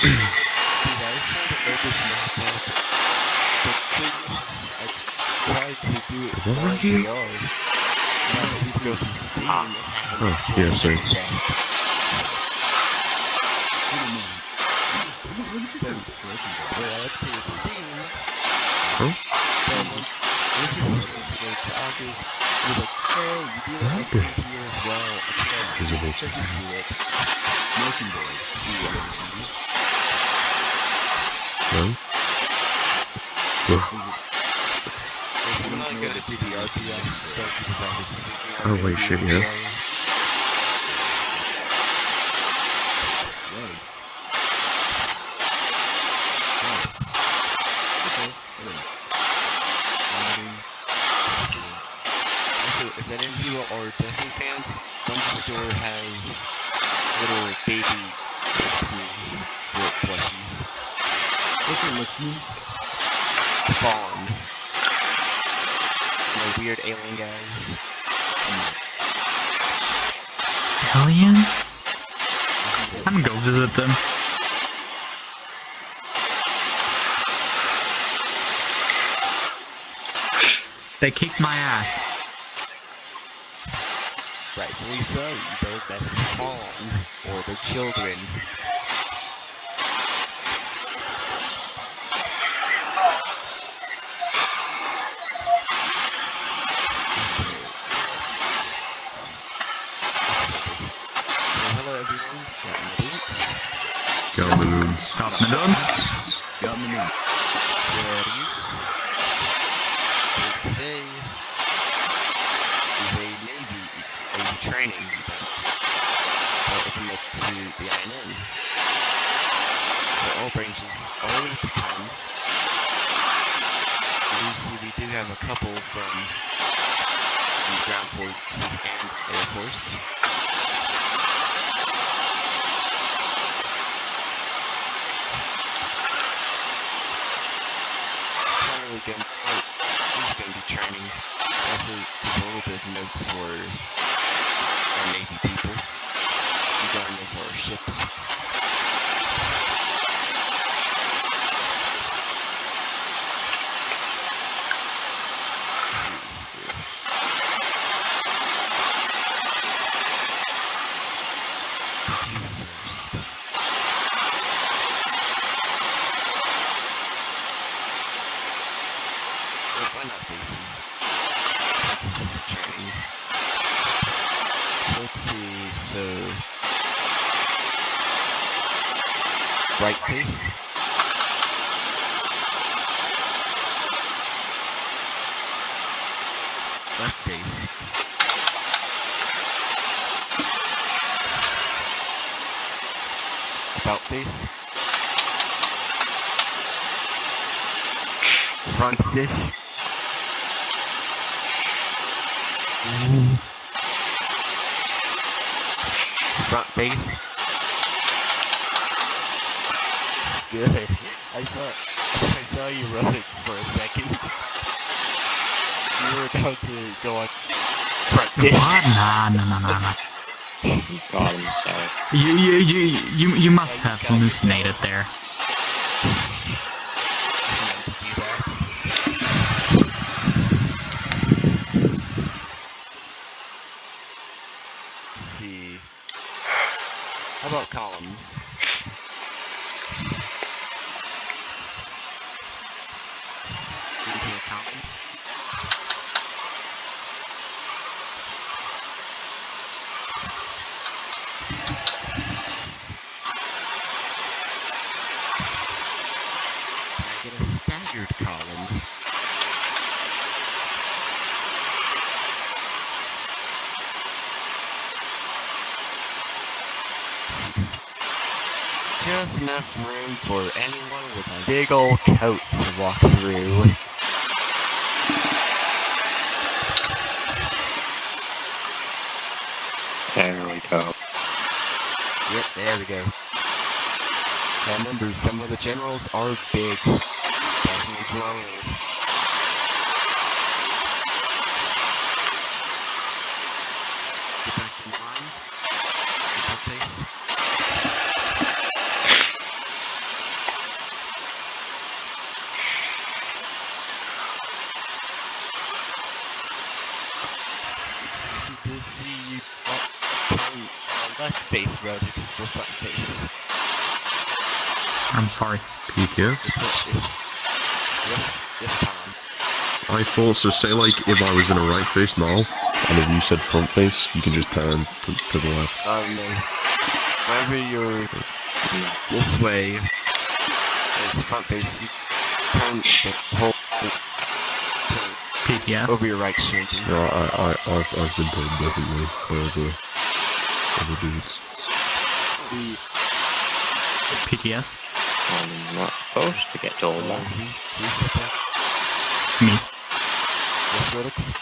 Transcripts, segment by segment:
I was trying to load this map up, but I tried to do it What were on you? VR. Now I need to go through Steam and have Oh, yeah, sorry. set. Then, when I activate Steam, Huh? then once you go into the talkers, it was like, hey, you do that like in here as well. Okay, Reservation. just do it. Motion board. Do you want to TV? No? Ugh. I'm not gonna do the RPS stuff because I was thinking I Oh, was wait, gonna shit, do yeah. it. Roads. Also, if any of you are Disney fans, Bungie Store has little baby Pixies for plushies. What's it, Maxine? Fawn. The weird alien guys. Aliens? I'm gonna go visit them. They kicked my ass. Rightfully so, you don't mess with Fawn or their children. Hello everyone, Got balloons. Got balloons? Got me now. Today is a training event that opened up to the INN. So all branches are able to come. And you see we do have a couple from the ground forces and air force. We're just going to be training. Also, just a little bit of notes for our Navy people. We're going to for our ships. Why not bases? This is a training. Let's see, so right face. Left face. About face. Front fish. Front face. Good. I saw you run it for a second. You were about to go on front face. What? Nah. Got him, sorry. You must have hallucinated there. See. How about columns? Into a column. Can I get a staggered column? Just enough room for anyone with a big old coat to walk through. There we go. Yep, there we go. And remember, some of the generals are big. Definitely growing. Get back in line. Get your face. actually did see you turn left face rather than for front face. I'm sorry. PTS? Yes, Tom. I thought so. Say like if I was in a right face now, and if you said front face, you can just turn to the left. No. Whenever you're this way, it's front face, you turn the whole PTS. over your right shoulder. No, I've been told differently by other dudes. PTS. I'm not supposed to get told that. Who said that? Me. Yes, Redix?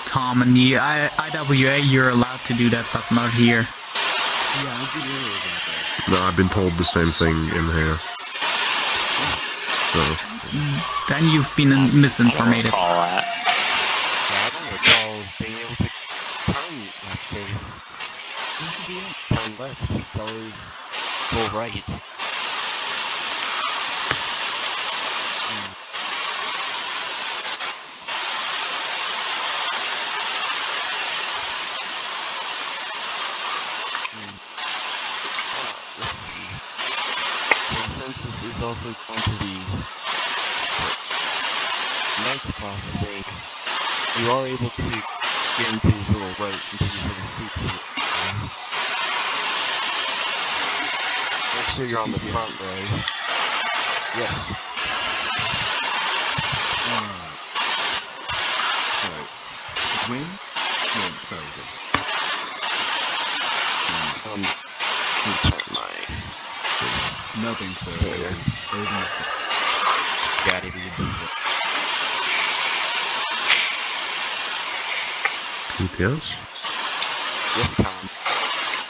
Tom, and the IWA, you're allowed to do that, but not here. Yeah, Untitled was outside. No, I've been told the same thing in here. So, Then you've been I don't misinformed. recall that. Yeah, I don't recall being able to turn left face. Turn left. It's always go right. Let's see. So since this is also going to be Knight's class thing, you are able to get into these little into these little seats here. Make sure you're on the front row. Yes. Sorry. Win? No, sorry. Let me check my this. Nothing, sir. There. It was a mistake. Got it. PTS? Yes, Tom.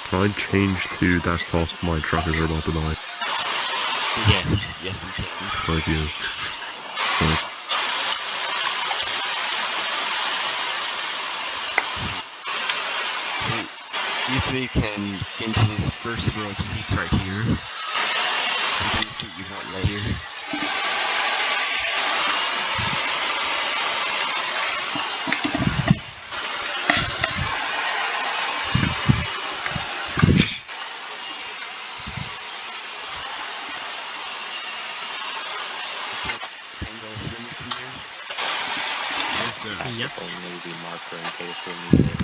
Can I change to desktop? My trackers are about to die. Yes, you can. Thank you. Thanks. You three can get into this first row of seats right here. You can seat you want right here. Yes, sir. Yes. Tactical Navy marker in case we need it.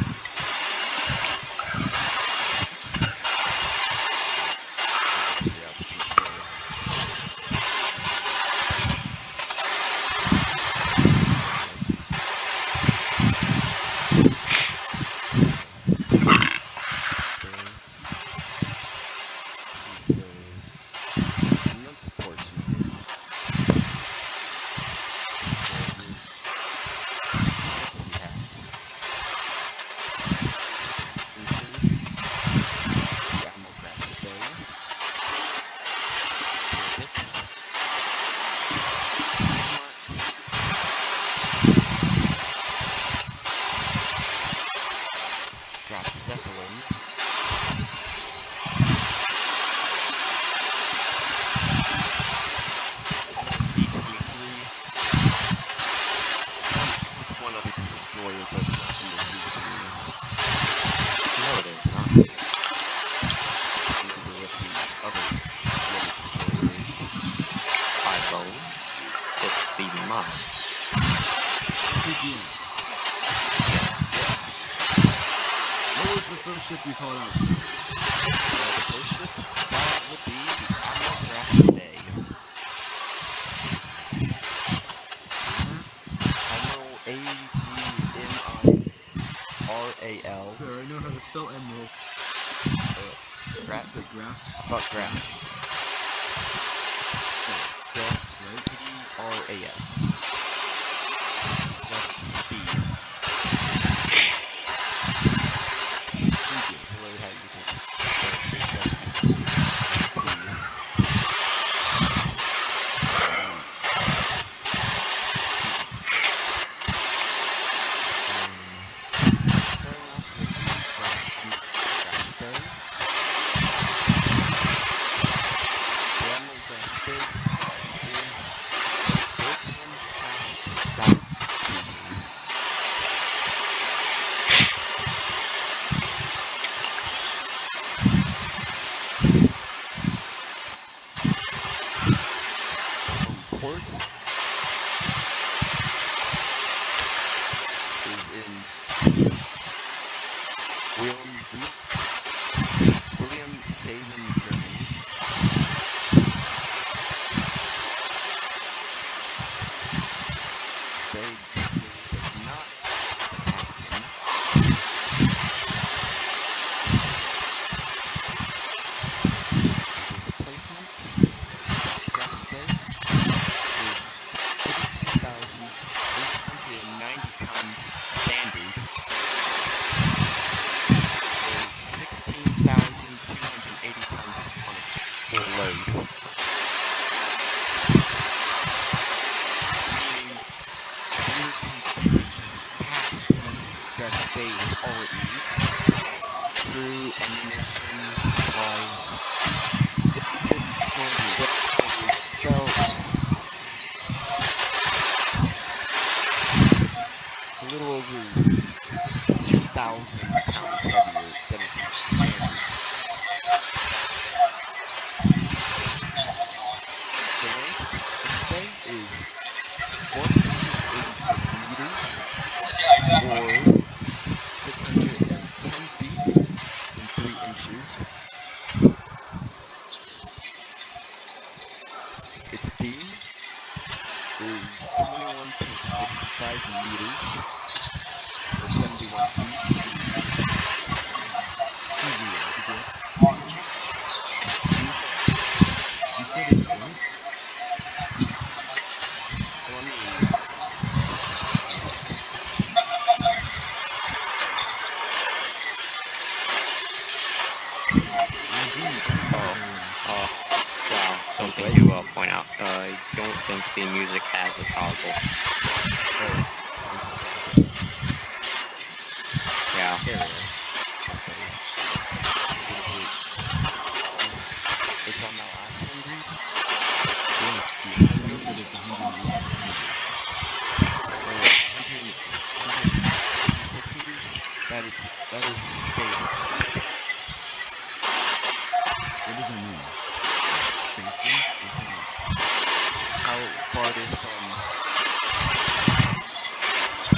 PTS. What was the first ship you called out, sir? The first ship would be the Admiral Bay. Admiral A-D-M-I-R-A-L. Sir, I know how to spell emerald. Graph? The graphs. About graphs. Graphs, right? D-R-A-F. That's speed. Thank you. Really how you can speed. Starting off with the Raspe. The Admiral Raspe's class is Deutschland class battle cruiser. Leutnant craft spay is 32,890 tons standard, or 16,280 tons on a full load. Meaning, if you were to purchase half the craft spay with all it needs, crew, ammunition, supplies, it's going to be about a little over 2,000 pounds heavier than its standard. The length of spay is 186 meters, or 610 feet and 3 inches. Its beam is 21.65 meters, or 71 feet. You said it's what? Let me... One second. Well, something What? to point out. I don't think the music has a toggle. Oh, I'm just gonna get this. Yeah. There we go. That's better. What is it? It's on that last one, dude? Yes, you said it's 186 meters. Or 186 meters? That is space length. What does that mean? Space length? What's that? How far it is from the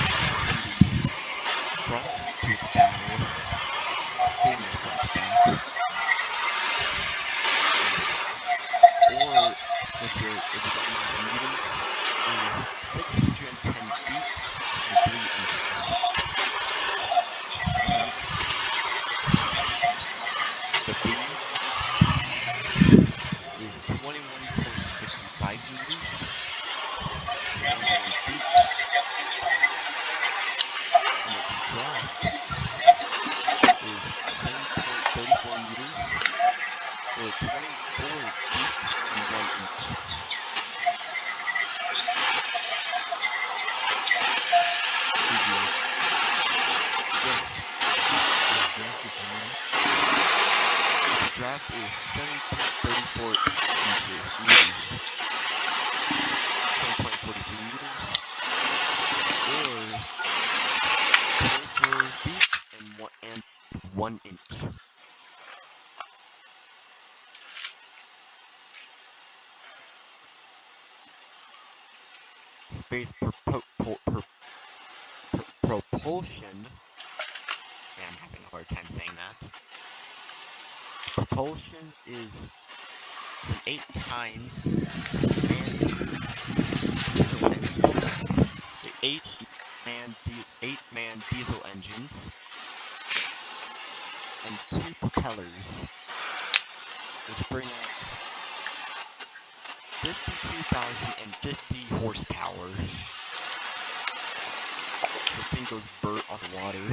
front to its bow, forward to its back. Or if you're going in meters, is 610 feet and 3 inches. The beam is 21.65 meters, 71 feet, and its draft is 7.34 meters, or 24 feet and 1 inch. Yes, its draft is 7.34 meters, 7.43 meters, or 24 feet and 1 inch. Space propulsion. Man, I'm having a hard time saying that. Propulsion is an 8 times manned diesel engine. The 8-man diesel engines and 2 propellers, which bring out 52,050 horsepower. The thing goes burnt on the water.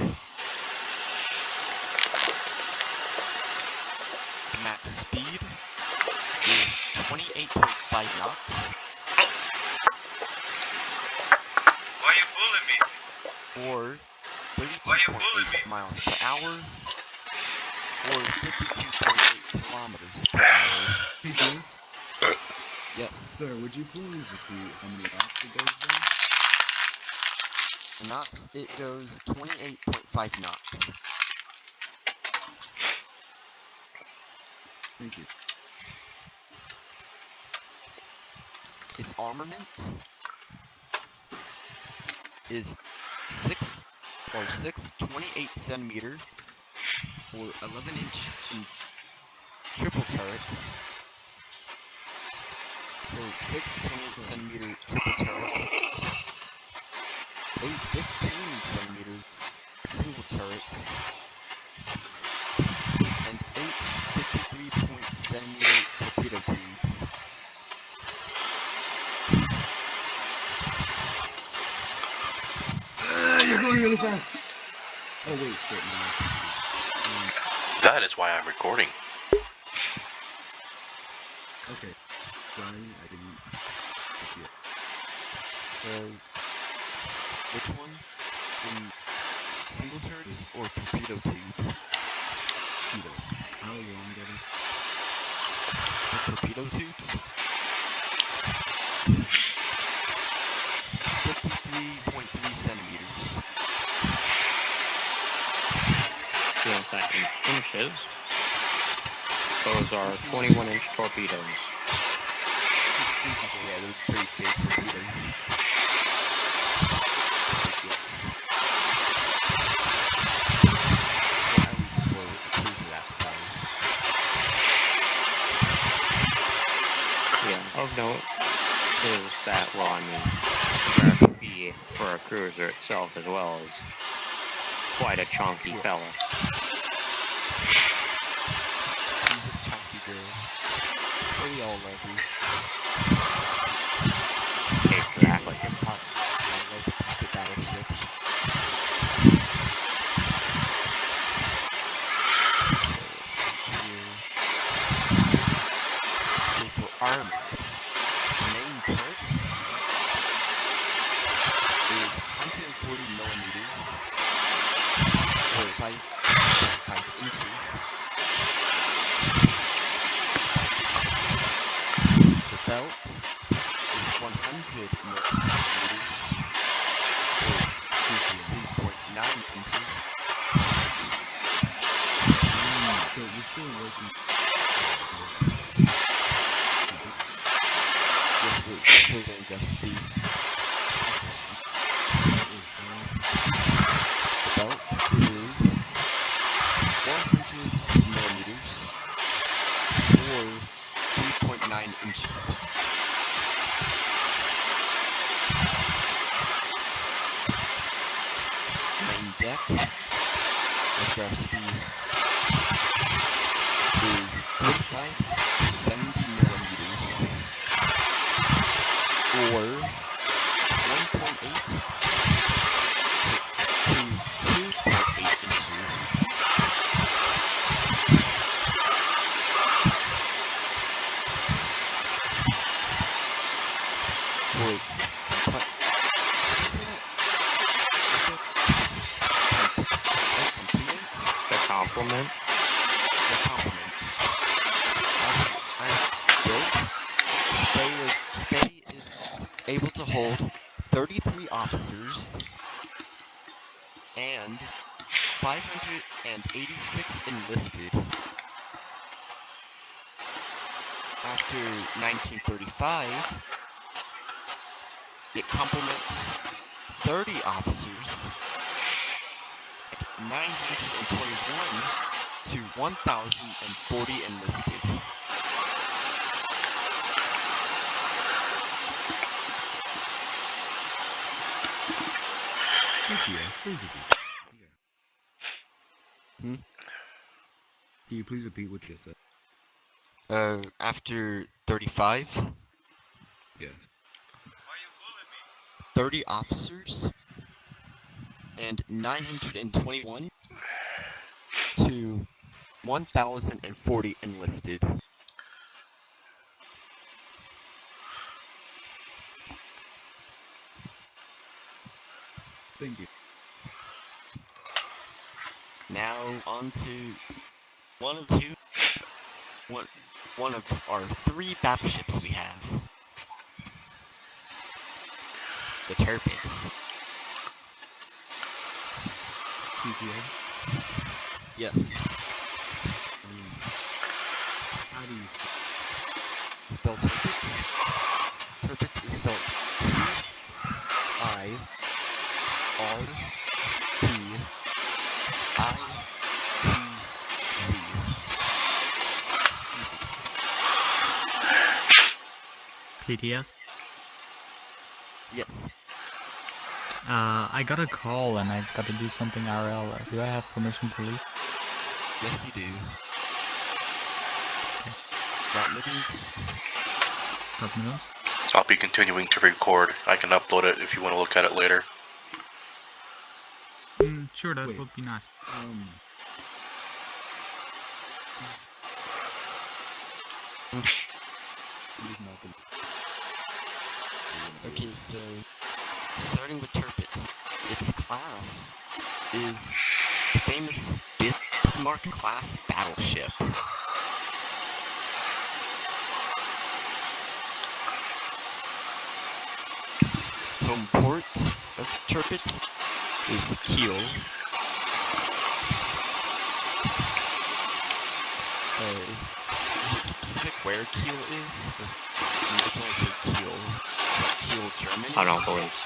The max speed is 28.5 knots. Why you bullying me? Or 32.8 miles per hour. Or 52.8 kilometers per hour. Hey, James? Yes. Sir, would you please repeat how many knots it goes down? Knots, it goes 28.5 knots. Thank you. Its armament is 28 centimeter or 11 inch in triple turrets. So 6 28 centimeter triple turrets, 8 15 centimeter single turrets, and 8 53 centimeter torpedo tubes. going really fast. Oh wait, shit, no. That is why I'm recording. Okay. Sorry, I didn't get you. Which one? In single turrets or torpedo tube? Cheetos. How long are they? The torpedo tubes? 53.3 centimeters. You want that in inches? Those are 21-inch torpedoes. Yeah, they're pretty big torpedoes. Big ones. Well, at least for a cruiser that size. Yeah, of note is that, well, I mean, RFP for a cruiser itself as well is quite a chunky fella. She's a chunky girl. But we all love her. Exactly. I love pocket battleships. So for armor, main turrets is 140 millimeters, or 5 inches. The belt is 100 millimeters, or 3.9 inches. So we're still working. Yes, we're still doing Jeff speed. The belt is 100 millimeters, or 3.9 inches. Main deck with graph speed is 45 to 70 millimeters, or 1.8 to 2.8 inches. For its The complement. The complement. As built, Spey is able to hold 33 officers and 586 enlisted. After 1935, it complements 30 officers and 921 to 1,040 enlisted. Hmm? Can you please repeat what you said? After 35, Yes. 30 officers and 921 to 1,040 enlisted. Thank you. Now on to one of our 3 battleships we have. The Tirpitz. PTS? Yes. How do you Spell Tirpitz. Tirpitz is spelled T-I-R-P-I-T-Z. PTS. Yes. I got a call and I got to do something RL. Do I have permission to leave? Yes, you do. Okay. Got meetings? Got minutes? I'll be continuing to record. I can upload it if you want to look at it later. Sure, that Wait. would be nice. He's not gonna. Okay, so starting with Tirpitz, its class is the famous Bismarck-class battleship. Home port of Tirpitz is Kiel. Is it specific where Kiel is? It's only say Kiel. Is that Kiel, Germany? I don't believe so.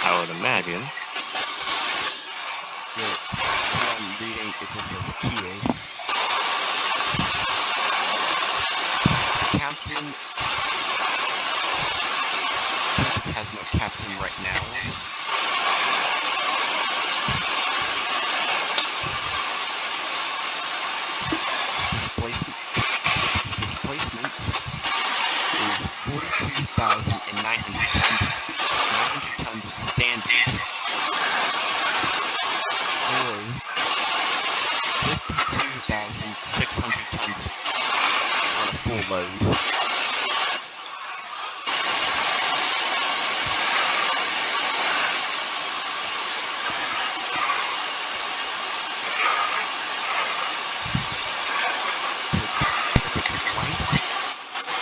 I would imagine. Yeah, I'm reading, it just says Kiel. Captain... Tirpitz has no captain right now. Displacement is 42,900 tons standard, or 52,600 tons on a full load.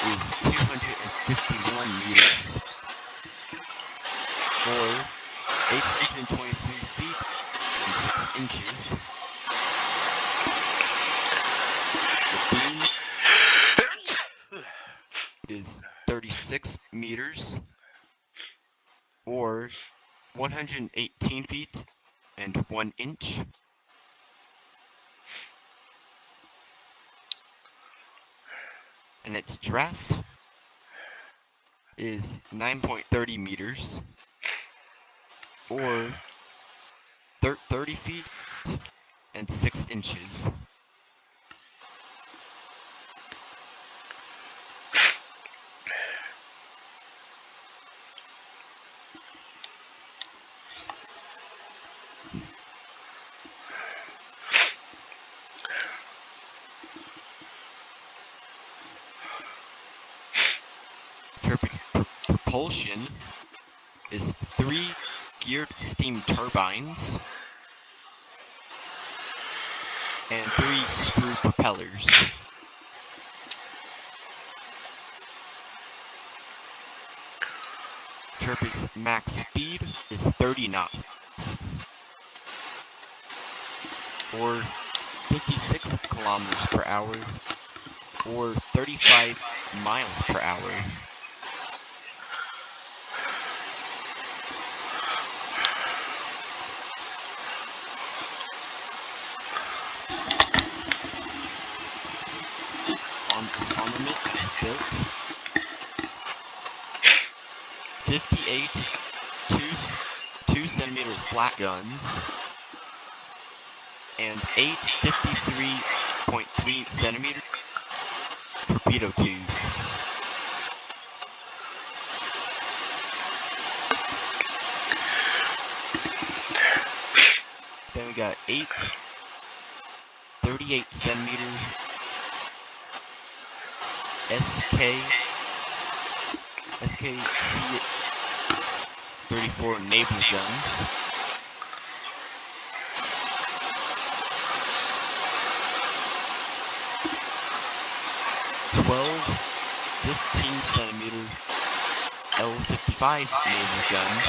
Is 251 meters, or 823 feet and 6 inches. The beam is 36 meters, or 118 feet and 1 inch. And its draft is 9.30 meters, or 30 feet and 6 inches. Tirpitz propulsion is 3 geared steam turbines and 3 screw propellers. Tirpitz max speed is 30 knots, or 56 kilometers per hour, or 35 miles per hour. This armament is built 58 2-centimeter flat guns and 8 53.3 centimeter torpedo tubes. Then we got 8 38 centimeter SKC-34 naval guns. 12 15-centimeter L-55 naval guns.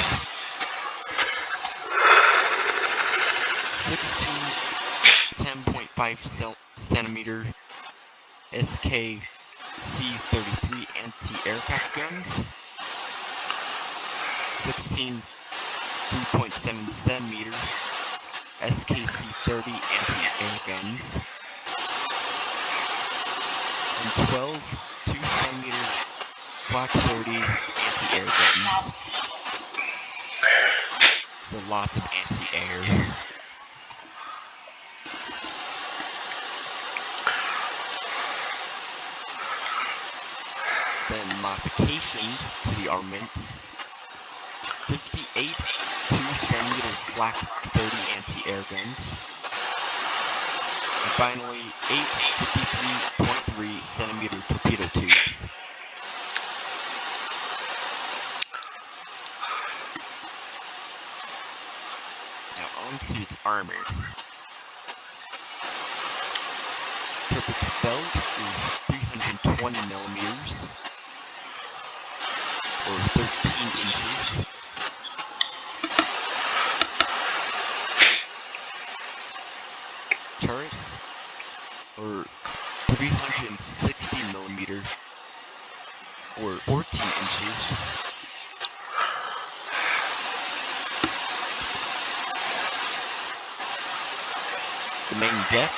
16 10.5-centimeter SKC-33 anti-aircraft guns, 16 3.7-centimeter SKC-30 anti-air guns, and 12 2-centimeter Block 30 anti-air guns. So lots of anti-air. Then modifications to the armaments: 58 centimeter flak 30 anti-air guns. And finally, 8 53.3 centimeter torpedo tubes. Now onto its armor. Turpic's belt is 320 millimeters, or 13 inches. Turrets are 360 millimeter, or 14 inches. The main deck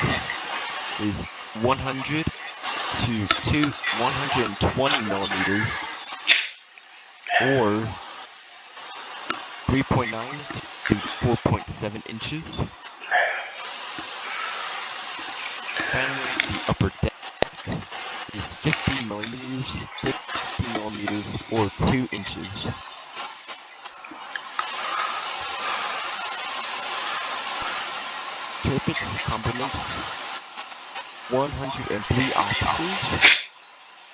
is 100 to 120 millimeter, or 3.9 to 4.7 inches. Finally, the upper deck is 50 millimeters, or 2 inches. Turpix complements 103 officers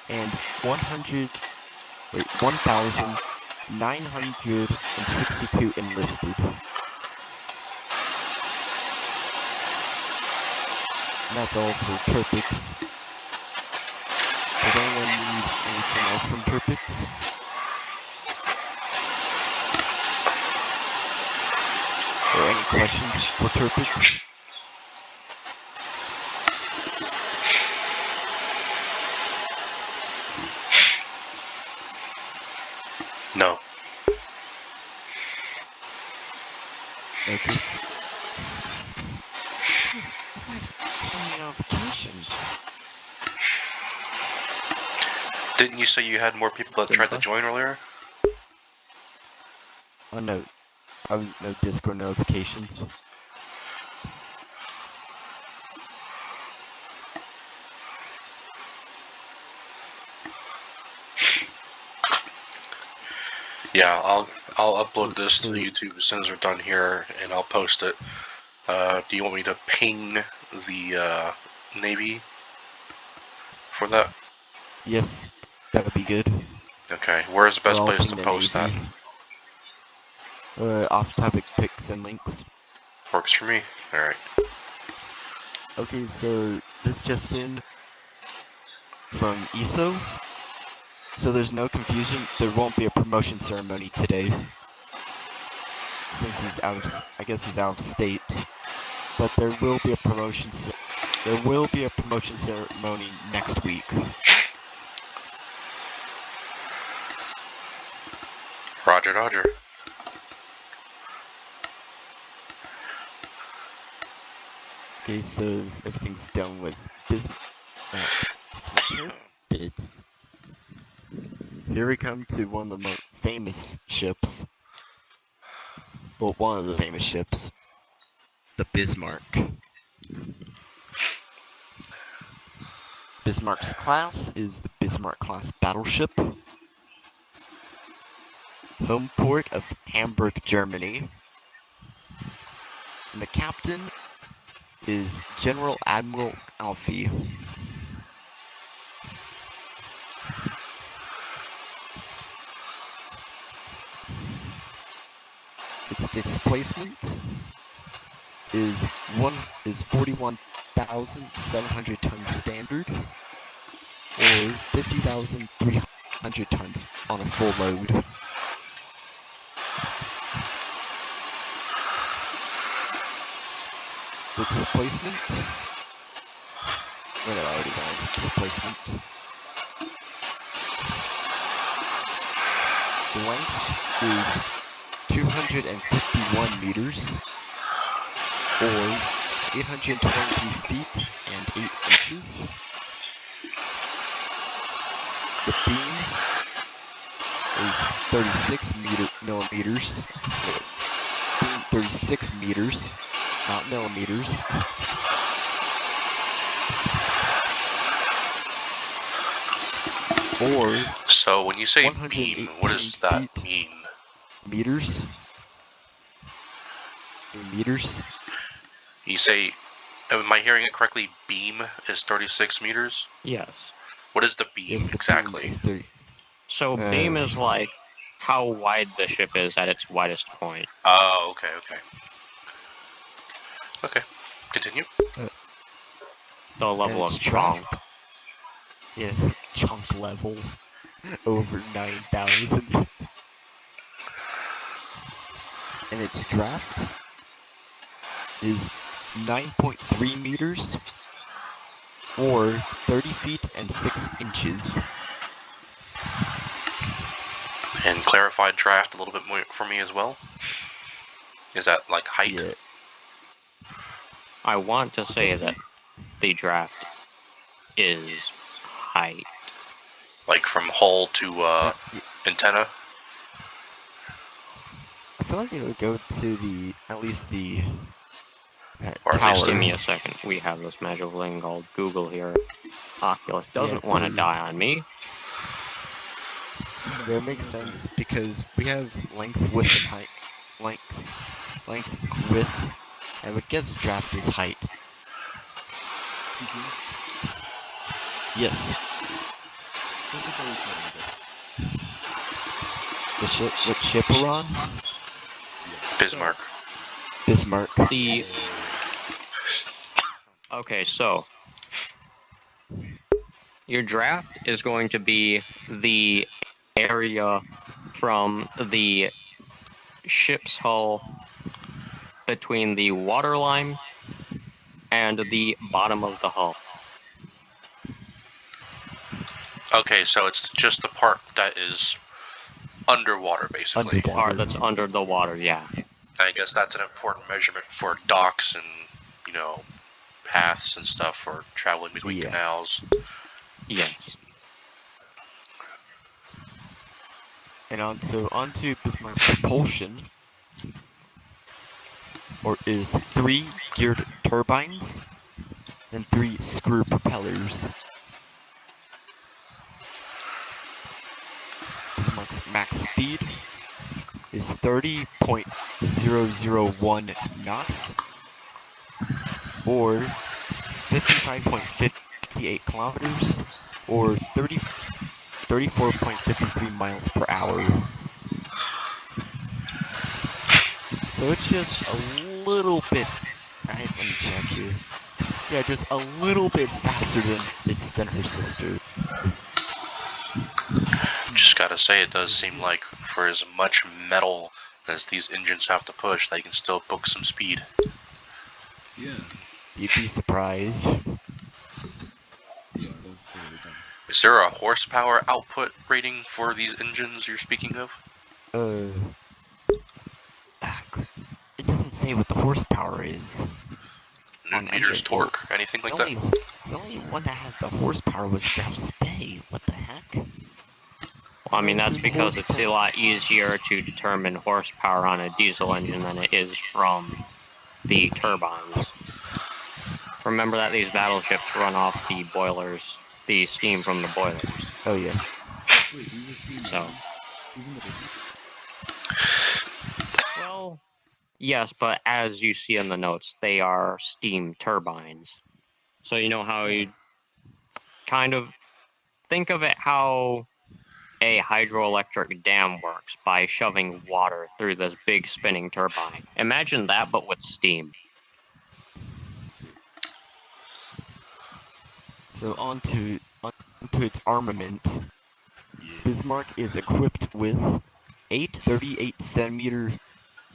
and 1,962 enlisted. And that's all for Turpix. Does anyone need anything else from Turpix? Or any questions for Turpix? No. Okay. Why so many notifications? Didn't you say you had more people that tried to join earlier? Oh no, no Discord notifications. Yeah, I'll upload this to YouTube as soon as we're done here, and I'll post it. Do you want me to ping the Navy for that? Yes, that would be good. Okay, where's the best I'll place ping to the post that? Navy. Off-topic pics and links. Works for me. Alright. Okay, so this just in from ESO. So there's no confusion, there won't be a promotion ceremony today. Since he's out of, I guess he's out of state. But there will be a promotion ceremony next week. Roger, Roger. Okay, so everything's done with bits. Here we come to one of the most famous ships. Well, one of the famous ships. The Bismarck. Bismarck's class is the Bismarck-class battleship. Home port of Hamburg, Germany. And the captain is General Admiral Alfie. Its displacement is 41,700 tons standard, or 50,300 tons on a full load. The displacement. What did I already got? Displacement. The length is 251 meters, or 822 feet and 8 inches. The beam is 36 millimeters. Beam 36 meters, not millimeters. Or So when you say beam, what does that mean? Meters. in meters. You say, am I hearing it correctly? Beam is 36 meters? Yes. What is the beam Yes, the exactly? beam is 30. So beam is like how wide the ship is at its widest point. Oh, okay, okay. Okay, continue. The level of it's chunk. Yeah, chunk level over 9,000. And its draft is 9.3 meters or 30 feet and 6 inches. And clarified draft a little bit more for me as well. Is that like height? Yeah. I want to say that the draft is height. Like from hull to Yeah. antenna? I feel like it would go to the, at least the Or at tower. least Give me a second. We have this magical thing called Google here. Oculus doesn't Yeah, want to please. die on me. Yeah, it makes sense because we have length, width, and height. Length, width, and what gets draft is height. Yes. The ship, what ship we're on? Bismarck. Bismarck. Okay, so your draft is going to be the area from the ship's hull between the waterline and the bottom of the hull. Okay, so it's just the part that is underwater, basically. Underwater. Part that's under the water, yeah. I guess that's an important measurement for docks and, you know, paths and stuff for traveling between canals. Yes. And onto Bismarck's propulsion, is 3 geared turbines and 3 screw propellers. Bismarck's max speed is 30.001 knots, or 55.58 kilometers, or 34.53 miles per hour. So it's just a little bit. Let me check here. Yeah, just a little bit faster than her sister. Just gotta say, it does seem like for as much metal as these engines have to push, they can still book some speed. Yeah. You'd be surprised. Yeah, that's really fast. Is there a horsepower output rating for these engines you're speaking of? It doesn't say what the horsepower is. Newton meters, torque, anything like that? The only one that had the horsepower was Ralph's Bay. What the heck? Well, I mean, that's because it's a lot easier to determine horsepower on a diesel engine than it is from the turbines. Remember that these battleships run off the boilers, the steam from the boilers. Oh yeah. Wait, these are steam So. Even the Bismarck? Well, yes, but as you see in the notes, they are steam turbines. So you know how you kind of think of it how a hydroelectric dam works by shoving water through this big spinning turbine. Imagine that, but with steam. So onto its armament. Bismarck is equipped with 8 38-centimeter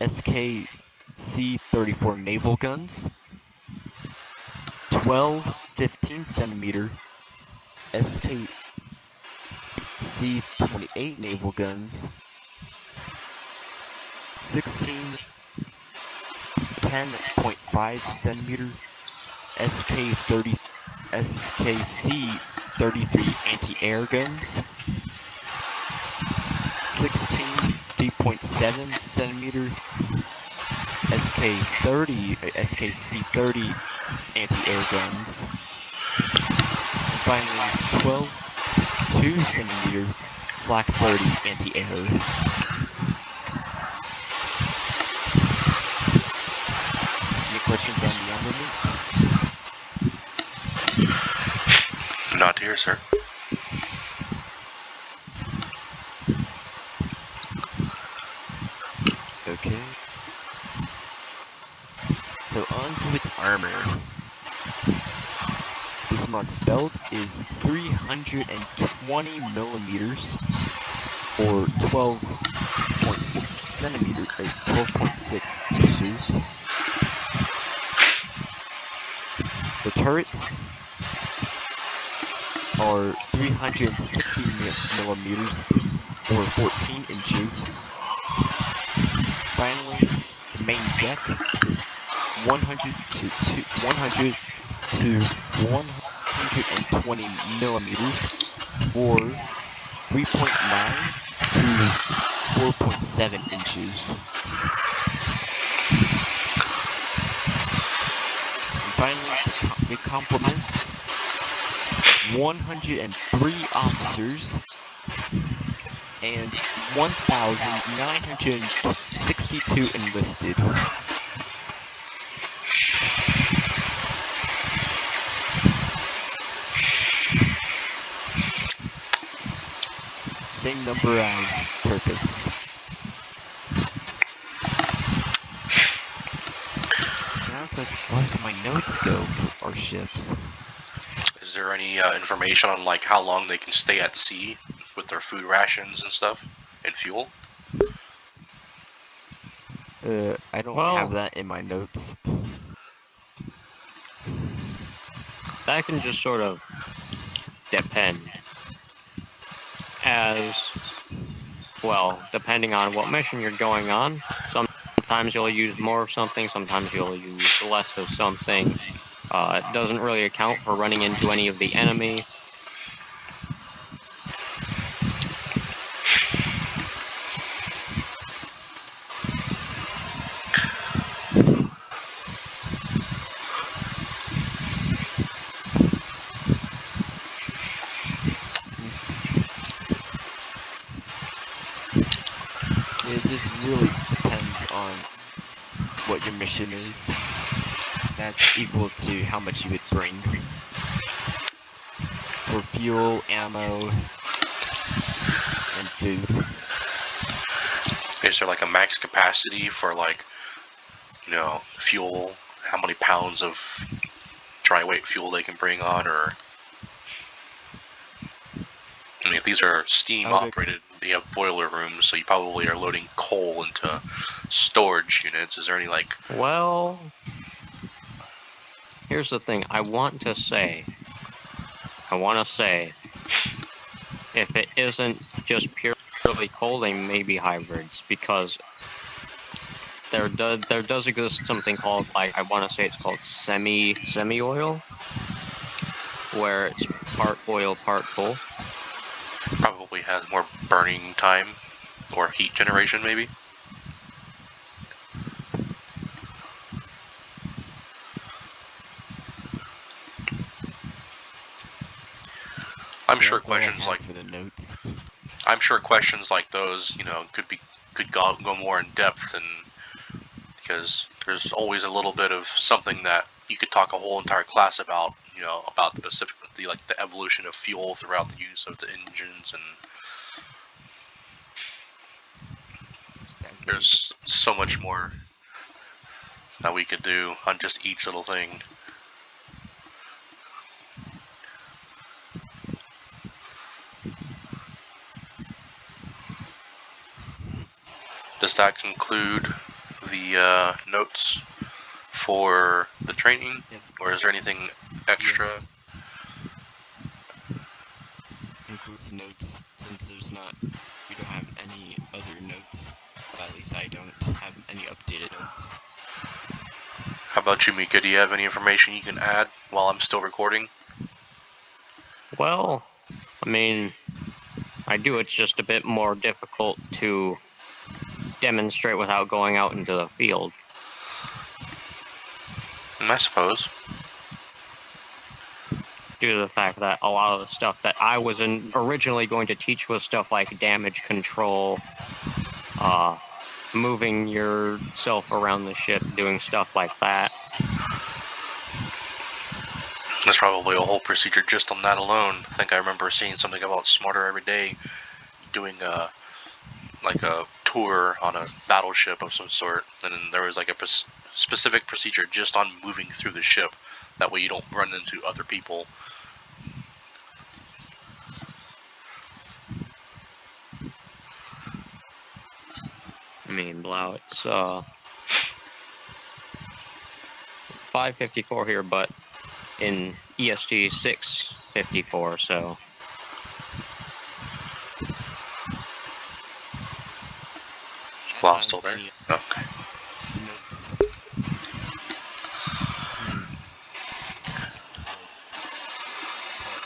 SKC-34 naval guns, 12 15-centimeter SKC-28 naval guns, 16 10.5-centimeter SKC-33 anti-air guns, 16 3.7-centimeter SKC-30 anti-air guns, and finally 12 2-centimeter Flak 30 anti-air. questions on the armament? Not here, sir. Okay. So on to its armor. This month's belt is 320 millimeters, or 12.6 centimeters, 12.6 inches. The turrets are 360 millimeters, or 14 inches. Finally, the main deck is 100 to 120 millimeters, or 3.9 to 4.7 inches. And finally, it complements 103 officers and 1,962 enlisted. Same number as perfects. Now it's as far as my notes go for our ships. Is there any information on like how long they can stay at sea with their food rations and stuff and fuel? I don't Well- have that in my notes. That can just sort of depend. As well, depending on what mission you're going on. Sometimes you'll use more of something, sometimes you'll use less of something. It doesn't really account for running into any of the enemy. It just really depends on what your mission is. That's equal to how much you would bring for fuel, ammo, and food. Is there like a max capacity for like, fuel? How many pounds of dry weight fuel they can bring on, or I mean, if these are steam operated, you have boiler rooms, so you probably are loading coal into storage units. Is there any like? Well, here's the thing. I want to say, if it isn't just purely coal, they may be hybrids, because there does exist something called, like, I want to say it's called semi-oil, where it's part oil, part coal. Probably has more burning time or heat generation, maybe. I'm sure That's all I questions had like for the notes. I'm sure questions like those, could go more in depth, and because there's always a little bit of something that you could talk a whole entire class about, about the evolution of fuel throughout the use of the engines, and there's so much more that we could do on just each little thing. Does that conclude the notes for the training, or is there anything extra? Yes. Includes notes, since we don't have any other notes. At least I don't have any updated notes. How about you, Mika? Do you have any information you can add while I'm still recording? Well, I mean, I do. It's just a bit more difficult to demonstrate without going out into the field. I suppose. Due to the fact that a lot of the stuff that I was originally going to teach was stuff like damage control, moving yourself around the ship, doing stuff like that. There's probably a whole procedure just on that alone. I think I remember seeing something about Smarter Every Day doing like a tour on a battleship of some sort, and then there was like a specific procedure just on moving through the ship. That way you don't run into other people. I mean, Blau, it's 5:54 here, but in EST 6:54, so. Wow, still there? Okay. Notes.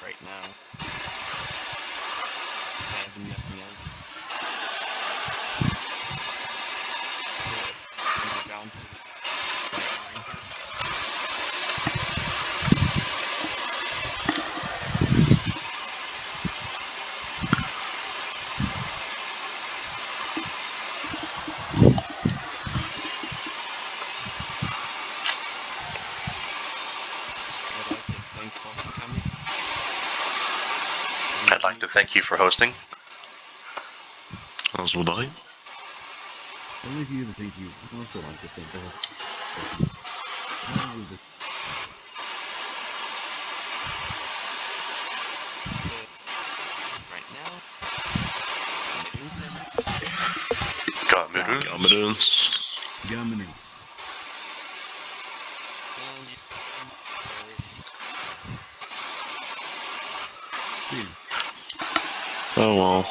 Right now. I have nothing else. Move down to right line. I'd like to thank you all for coming. I'd like to thank you for hosting. As would I. Only here to thank you. I'd also like to thank us. Right now. Commandants. Dominance. Dude. Oh well.